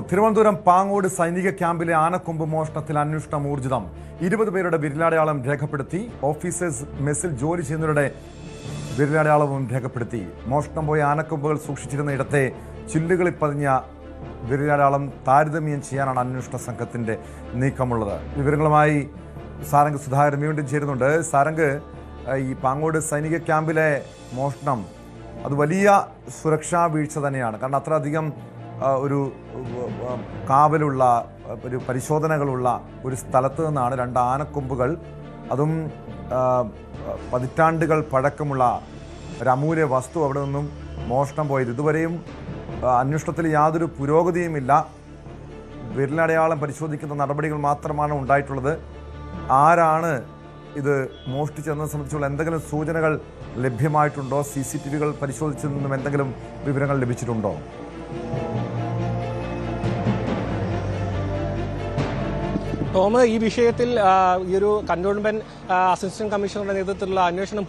തിരുവനന്തപുരം പാങ്ങോട് സൈനിക ക്യാമ്പിലെ ആനക്കൊമ്പ് മോഷണത്തിൽ അന്വേഷണം ഊർജിതം. 20 പേരുടെ വിരലടയാളം രേഖപ്പെടുത്തി. ഓഫീസേഴ്സ് മെസ്സിൽ ജോലി ചെയ്യുന്നവരുടെ വിരലടയാളവും രേഖപ്പെടുത്തി. മോഷണം പോയ ആനക്കൊമ്പുകൾ സൂക്ഷിച്ചിരുന്ന ഇടത്തെ ചില്ലുകളിൽ പതിഞ്ഞ വിരലടയാളം താരതമ്യം ചെയ്യാനാണ് അന്വേഷണ സംഘത്തിന്റെ നീക്കമുള്ളത്. വിവരങ്ങളുമായി സാരംഗ് സുധാകരൻ വീണ്ടും ചേരുന്നുണ്ട്. സാരംഗ്, ഈ പാങ്ങോട് സൈനിക ക്യാമ്പിലെ മോഷണം അത് വലിയ സുരക്ഷാ വീഴ്ച തന്നെയാണ്. കാരണം അത്രയധികം ഒരു കാവലുള്ള ഒരു പരിശോധനകളുള്ള ഒരു സ്ഥലത്ത് നിന്നാണ് 2 ആനക്കൊമ്പുകൾ, അതും പതിറ്റാണ്ടുകൾ പഴക്കമുള്ള ഒരു അമൂല്യ വസ്തു അവിടെ നിന്നും മോഷണം പോയത്. ഇതുവരെയും അന്വേഷണത്തിൽ യാതൊരു പുരോഗതിയുമില്ല. വിരലടയാളം പരിശോധിക്കുന്ന നടപടികൾ മാത്രമാണ് ഉണ്ടായിട്ടുള്ളത്. ആരാണ് ഇത് മോഷ്ടിച്ചതെന്നത് സംബന്ധിച്ചുള്ള എന്തെങ്കിലും സൂചനകൾ ലഭ്യമായിട്ടുണ്ടോ? CCTV പരിശോധിച്ചതിൽ നിന്നും എന്തെങ്കിലും വിവരങ്ങൾ ലഭിച്ചിട്ടുണ്ടോ? ടോം, ഈ വിഷയത്തിൽ ഈ ഒരു കന്റോൺമെന്റ് അസിസ്റ്റന്റ് കമ്മീഷണറുടെ നേതൃത്വത്തിലുള്ള അന്വേഷണം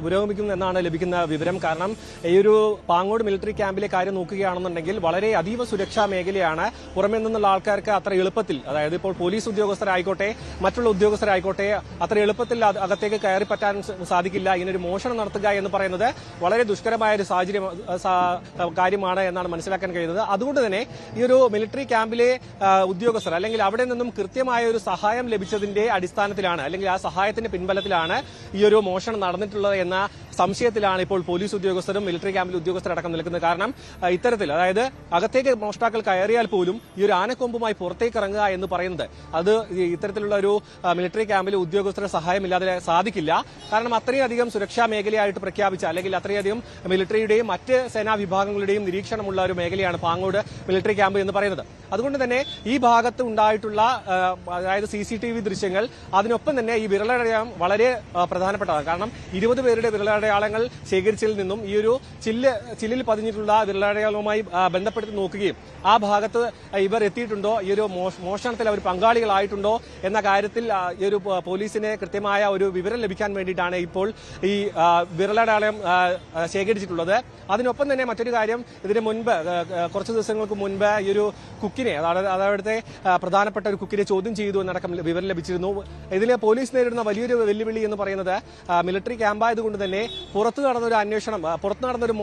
പുരോഗമിക്കും എന്നാണ് ലഭിക്കുന്ന വിവരം. കാരണം ഈ ഒരു പാങ്ങോട് മിലിറ്ററി ക്യാമ്പിലെ കാര്യം നോക്കുകയാണെന്നുണ്ടെങ്കിൽ വളരെ അതീവ സുരക്ഷാ മേഖലയാണ്. പുറമെ നിന്നുള്ള ആൾക്കാർക്ക് അത്ര എളുപ്പത്തിൽ, അതായത് ഇപ്പോൾ പോലീസ് ഉദ്യോഗസ്ഥരായിക്കോട്ടെ മറ്റുള്ള ഉദ്യോഗസ്ഥരായിക്കോട്ടെ, അത്ര എളുപ്പത്തിൽ അകത്തേക്ക് കയറി പറ്റാൻ സാധിക്കില്ല. ഇങ്ങനൊരു മോഷണം നടത്തുക എന്ന് പറയുന്നത് വളരെ ദുഷ്കരമായ ഒരു കാര്യമാണ് എന്നാണ് മനസ്സിലാക്കാൻ കഴിയുന്നത്. അതുകൊണ്ട് തന്നെ ഈ ഒരു മിലിറ്ററി ക്യാമ്പിലെ ഉദ്യോഗസ്ഥർ അല്ലെങ്കിൽ അവിടെ നിന്നും കൃത്യമായ ഒരു സഹായം ലഭിച്ചതിന്റെ അടിസ്ഥാനത്തിലാണ്, അല്ലെങ്കിൽ ആ സഹായത്തിന്റെ പിൻബലത്തിലാണ് ഈ ഒരു മോഷണം നടന്നിട്ടുള്ളത് എന്ന സംശയത്തിലാണ് ഇപ്പോൾ പോലീസ് ഉദ്യോഗസ്ഥരും മിലിറ്ററി ക്യാമ്പിലെ ഉദ്യോഗസ്ഥരടക്കം നിൽക്കുന്നത്. കാരണം ഇത്തരത്തിൽ, അതായത് അകത്തേക്ക് മോഷ്ടാക്കൾ കയറിയാൽ പോലും ഈ ഒരു ആനക്കൊമ്പുമായി പുറത്തേക്ക് ഇറങ്ങുക എന്ന് പറയുന്നത് അത് ഇത്തരത്തിലുള്ള ഒരു മിലിറ്ററി ക്യാമ്പിലെ ഉദ്യോഗസ്ഥരുടെ സഹായമില്ലാതെ സാധിക്കില്ല. കാരണം അത്രയധികം സുരക്ഷാ മേഖലയായിട്ട് പ്രഖ്യാപിച്ച, അല്ലെങ്കിൽ അത്രയധികം മിലിറ്ററിയുടെയും മറ്റ് സേനാ വിഭാഗങ്ങളുടെയും നിരീക്ഷണമുള്ള ഒരു മേഖലയാണ് പാങ്ങോട് മിലിറ്ററി ക്യാമ്പ് എന്ന് പറയുന്നത്. അതുകൊണ്ട് തന്നെ ഈ ഭാഗത്ത് ഉണ്ടായിട്ടുള്ള അതായത് CCTV ദൃശ്യങ്ങൾ, അതിനൊപ്പം തന്നെ ഈ വിരലടയാളം വളരെ പ്രധാനപ്പെട്ടതാണ്. കാരണം 20 പേരുടെ വിരലടയാളങ്ങൾ ശേഖരിച്ചതിൽ നിന്നും ഈ ഒരു ചില്ലിൽ പതിഞ്ഞിട്ടുള്ള വിരലടയാളവുമായി ബന്ധപ്പെടുത്തി നോക്കുകയും ആ ഭാഗത്ത് ഇവർ എത്തിയിട്ടുണ്ടോ, ഈ ഒരു മോഷണത്തിൽ അവർ പങ്കാളികളായിട്ടുണ്ടോ എന്ന കാര്യത്തിൽ ഈ ഒരു പോലീസിന് കൃത്യമായ ഒരു വിവരം ലഭിക്കാൻ വേണ്ടിയിട്ടാണ് ഇപ്പോൾ ഈ വിരലടയാളം ശേഖരിച്ചിട്ടുള്ളത്. അതിനൊപ്പം തന്നെ മറ്റൊരു കാര്യം, ഇതിന് മുൻപ് കുറച്ച് ദിവസങ്ങൾക്ക് മുൻപ് ഈ ഒരു കുക്കിനെ, അവിടുത്തെ പ്രധാനപ്പെട്ട ഒരു കുക്കിനെ ചോദ്യം ചെയ്തു എന്നടക്കം വിവരം ലഭിച്ചിരുന്നു. ഇതിൽ പോലീസ് നേരിടുന്ന വലിയൊരു വെല്ലുവിളി എന്ന് പറയുന്നത് മിലിറ്ററി ക്യാമ്പായതുകൊണ്ട് തന്നെ പുറത്തു നടന്നൊരു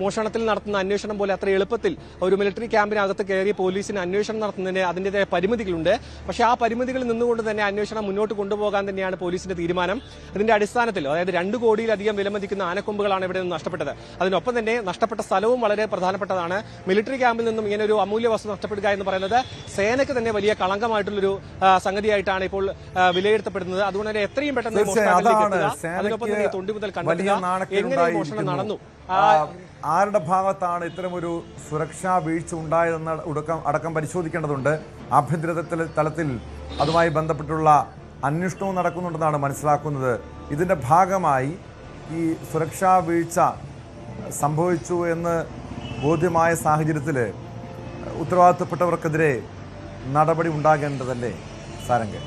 മോഷണത്തിൽ നടത്തുന്ന അന്വേഷണം പോലെ അത്ര എളുപ്പത്തിൽ ഒരു മിലിറ്ററി ക്യാമ്പിനകത്ത് കയറി പോലീസിന് അന്വേഷണം നടത്തുന്നതിന് അതിൻ്റെതായ പരിമിതികളുണ്ട്. പക്ഷേ ആ പരിമിതികളിൽ നിന്നുകൊണ്ട് തന്നെ അന്വേഷണം മുന്നോട്ട് കൊണ്ടുപോകാൻ തന്നെയാണ് പോലീസിന്റെ തീരുമാനം. ഇതിന്റെ അടിസ്ഥാനത്തിൽ, അതായത് 2 കോടിയിലധികം വിലമതിക്കുന്ന ആനക്കൊമ്പുകളാണ് ഇവിടെ നിന്ന് നഷ്ടപ്പെട്ടത്. അതിനൊപ്പം തന്നെ നഷ്ടപ്പെട്ട സ്ഥലവും വളരെ പ്രധാനപ്പെട്ടതാണ്. മിലിറ്ററി ക്യാമ്പിൽ നിന്നും ഇങ്ങനെ ഒരു അമൂല്യ വസ്തു നഷ്ടപ്പെടുക എന്ന് പറയുന്നത് സേനയ്ക്ക് തന്നെ വലിയ കളങ്കമായിട്ടുള്ളൊരു സംഗതിയായിട്ടാണ് ഇപ്പോൾ വിലയിരുത്തപ്പെടുന്നത്. അതുകൊണ്ട് തന്നെ എത്രയും പെട്ടെന്ന് അതിനൊപ്പം തന്നെ തൊണ്ടി മുതൽ കണ്ടെത്തുക, എങ്ങനെ മോഷണം നടന്നു, ആരുടെ ഭാഗത്താണ് ഇത്തരമൊരു സുരക്ഷാ വീഴ്ച ഉണ്ടായതെന്ന് അടക്കം പരിശോധിക്കേണ്ടതുണ്ട്. ആഭ്യന്തര തലത്തിൽ അതുമായി ബന്ധപ്പെട്ടുള്ള അന്വേഷണവും നടക്കുന്നുണ്ടെന്നാണ് മനസ്സിലാക്കുന്നത്. ഇതിന്റെ ഭാഗമായി ഈ സുരക്ഷാ വീഴ്ച സംഭവിച്ചു എന്ന് ബോധ്യമായ സാഹചര്യത്തിൽ ഉത്തരവാദിത്തപ്പെട്ടവർക്കെതിരെ നടപടി ഉണ്ടാകേണ്ടതല്ലേ സാരംഗ്?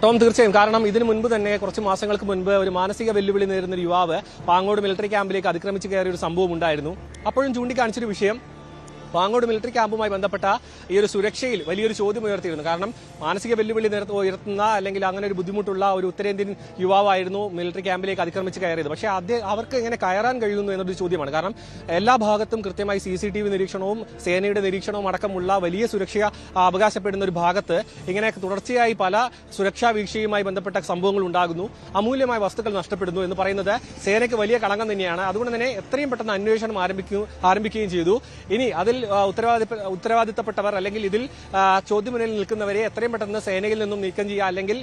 ടോം, തീർച്ചയായും. കാരണം ഇതിനു മുൻപ് തന്നെ കുറച്ച് മാസങ്ങൾക്ക് മുൻപ് ഒരു മാനസിക വെല്ലുവിളി നേരിടുന്ന ഒരു യുവാവ് പാങ്ങോട് മിലിറ്ററി ക്യാമ്പിലേക്ക് അതിക്രമിച്ച് കയറിയ ഒരു സംഭവം ഉണ്ടായിരുന്നു. അപ്പോഴും ചൂണ്ടിക്കാണിച്ചൊരു വിഷയം പാങ്ങോട് മിലിറ്ററി ക്യാമ്പുമായി ബന്ധപ്പെട്ട ഈ ഒരു സുരക്ഷയിൽ വലിയൊരു ചോദ്യം ഉയർത്തിയിരുന്നു. കാരണം മാനസിക വെല്ലുവിളി ഉയർത്തുന്ന, അല്ലെങ്കിൽ അങ്ങനെ ഒരു ബുദ്ധിമുട്ടുള്ള ഒരു ഉത്തരേന്ത്യൻ യുവാവായിരുന്നു മിലിറ്ററി ക്യാമ്പിലേക്ക് അതിക്രമിച്ച് കയറിയത്. പക്ഷേ അവർക്ക് എങ്ങനെ കയറാൻ കഴിയുന്നു എന്നൊരു ചോദ്യമാണ്. കാരണം എല്ലാ ഭാഗത്തും കൃത്യമായി CCTV നിരീക്ഷണവും സേനയുടെ നിരീക്ഷണവും അടക്കമുള്ള വലിയ സുരക്ഷ അവകാശപ്പെടുന്ന ഒരു ഭാഗത്ത് ഇങ്ങനെ തുടർച്ചയായി പല സുരക്ഷാ വീഴ്ചയുമായി ബന്ധപ്പെട്ട സംഭവങ്ങൾ ഉണ്ടാകുന്നു, അമൂല്യമായ വസ്തുക്കൾ നഷ്ടപ്പെടുന്നു എന്ന് പറയുന്നത് സേനയ്ക്ക് വലിയ കളങ്കം തന്നെയാണ്. അതുകൊണ്ട് തന്നെ എത്രയും പെട്ടെന്ന് അന്വേഷണം ആരംഭിക്കുകയും ചെയ്തു. ഇനി അതിൽ ഉത്തരവാദിത്തപ്പെട്ടവർ, അല്ലെങ്കിൽ ഇതിൽ ചോദ്യമുന്നിൽ നിൽക്കുന്നവരെ എത്രയും പെട്ടെന്ന് സേനയിൽ നിന്നും നീക്കം ചെയ്യുക, അല്ലെങ്കിൽ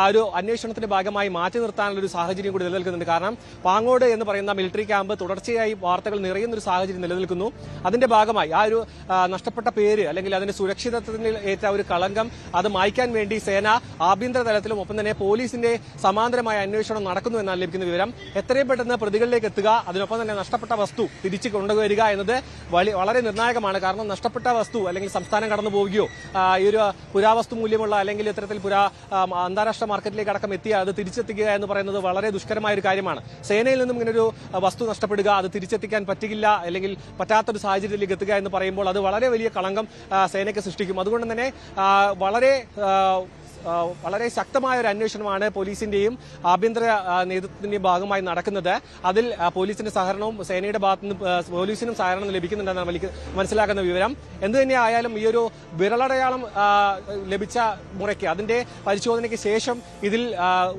ഒരു അന്വേഷണത്തിന്റെ ഭാഗമായി മാറ്റി നിർത്താനുള്ള ഒരു സാഹചര്യം കൂടി നിലനിൽക്കുന്നുണ്ട്. കാരണം പാങ്ങോട് എന്ന് പറയുന്ന മിലിറ്ററി ക്യാമ്പ് തുടർച്ചയായി വാർത്തകൾ നിറയുന്ന ഒരു സാഹചര്യം നിലനിൽക്കുന്നു. അതിന്റെ ഭാഗമായി ആ ഒരു നഷ്ടപ്പെട്ട പേര്, അല്ലെങ്കിൽ അതിന്റെ സുരക്ഷിതത്വത്തിൽ ഏറ്റ ഒരു കളങ്കം, അത് മായ്ക്കാൻ വേണ്ടി സേന ആഭ്യന്തര തലത്തിലും ഒപ്പം തന്നെ പോലീസിന്റെ സമാന്തരമായ അന്വേഷണം നടക്കുന്നു എന്നാണ് ലഭിക്കുന്ന വിവരം. എത്രയും പെട്ടെന്ന് പ്രതികളിലേക്ക് എത്തുക, അതിനൊപ്പം തന്നെ നഷ്ടപ്പെട്ട വസ്തു തിരിച്ചു കൊണ്ടുവരിക എന്നത് വളരെ നിർണായകമാണ്. നിർണായകമാണ്. കാരണം നഷ്ടപ്പെട്ട വസ്തു അല്ലെങ്കിൽ സംസ്ഥാനം കടന്നു പോവുകയോ ഈ ഒരു പുരാവസ്തു മൂല്യമുള്ള അല്ലെങ്കിൽ ഇത്തരത്തിൽ അന്താരാഷ്ട്ര മാർക്കറ്റിലേക്ക് അടക്കം എത്തിയ അത് തിരിച്ചെത്തിക്കുക എന്ന് പറയുന്നത് വളരെ ദുഷ്കരമായ ഒരു കാര്യമാണ്. സേനയിൽ നിന്നും ഇങ്ങനൊരു വസ്തു നഷ്ടപ്പെടുക, അത് തിരിച്ചെത്തിക്കാൻ പറ്റില്ല അല്ലെങ്കിൽ പറ്റാത്തൊരു സാഹചര്യത്തിലേക്ക് എത്തുക എന്ന് പറയുമ്പോൾ അത് വളരെ വലിയ കളങ്കം സേനയ്ക്ക് സൃഷ്ടിക്കും. അതുകൊണ്ട് തന്നെ വളരെ ശക്തമായ ഒരു അന്വേഷണമാണ് പോലീസിന്റെയും ആഭ്യന്തര നേതൃത്വത്തിന്റെയും ഭാഗമായി നടക്കുന്നത്. അതിൽ പോലീസിന്റെ സഹകരണവും സേനയുടെ ഭാഗത്തുനിന്ന് പോലീസിനും സഹകരണം ലഭിക്കുന്നുണ്ടെന്നാണ് മനസ്സിലാക്കുന്ന വിവരം. എന്ത് തന്നെയായാലും ഈ ഒരു വിരലടയാളം ലഭിച്ച മുറയ്ക്ക് അതിന്റെ പരിശോധനയ്ക്ക് ശേഷം ഇതിൽ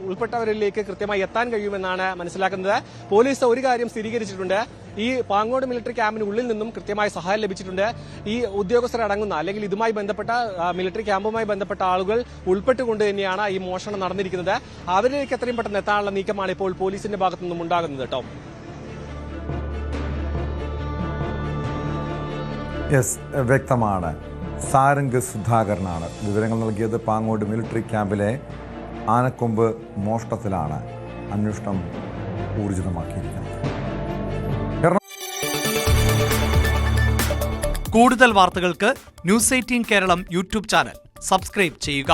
ഉൾപ്പെട്ടവരിലേക്ക് കൃത്യമായി എത്താൻ കഴിയുമെന്നാണ് മനസ്സിലാക്കുന്നത്. പോലീസ് ഒരു കാര്യം സ്ഥിരീകരിച്ചിട്ടുണ്ട്, ഈ പാങ്ങോട് മിലിറ്ററി ക്യാമ്പിനുള്ളിൽ നിന്നും കൃത്യമായ സഹായം ലഭിച്ചിട്ടുണ്ട്. ഈ ഉദ്യോഗസ്ഥരടങ്ങുന്ന അല്ലെങ്കിൽ ഇതുമായി ബന്ധപ്പെട്ട മിലിറ്ററി ക്യാമ്പുമായി ബന്ധപ്പെട്ട ആളുകൾ ഉൾപ്പെട്ടുകൊണ്ട് തന്നെയാണ് ഈ മോഷണം നടന്നിരിക്കുന്നത്. അവരിലേക്ക് എത്രയും പെട്ടെന്ന് എത്താനുള്ള നീക്കമാണ് ഇപ്പോൾ പോലീസിന്റെ ഭാഗത്തു നിന്നും ഉണ്ടാകുന്നത്. കേട്ടോ, വ്യക്തമാണ്. സാരംഗ് സുധാകരനാണ് വിവരങ്ങൾ നൽകിയത്. പാങ്ങോട് മിലിറ്ററി ക്യാമ്പിലെ ആനക്കൊമ്പ് മോഷണത്തിലാണ് അന്വേഷണം ഊർജിതമാക്കിയിരിക്കുന്നത്. കൂടുതൽ വാർത്തകൾക്ക് news 18 Keralam YouTube channel subscribe ചെയ്യുക.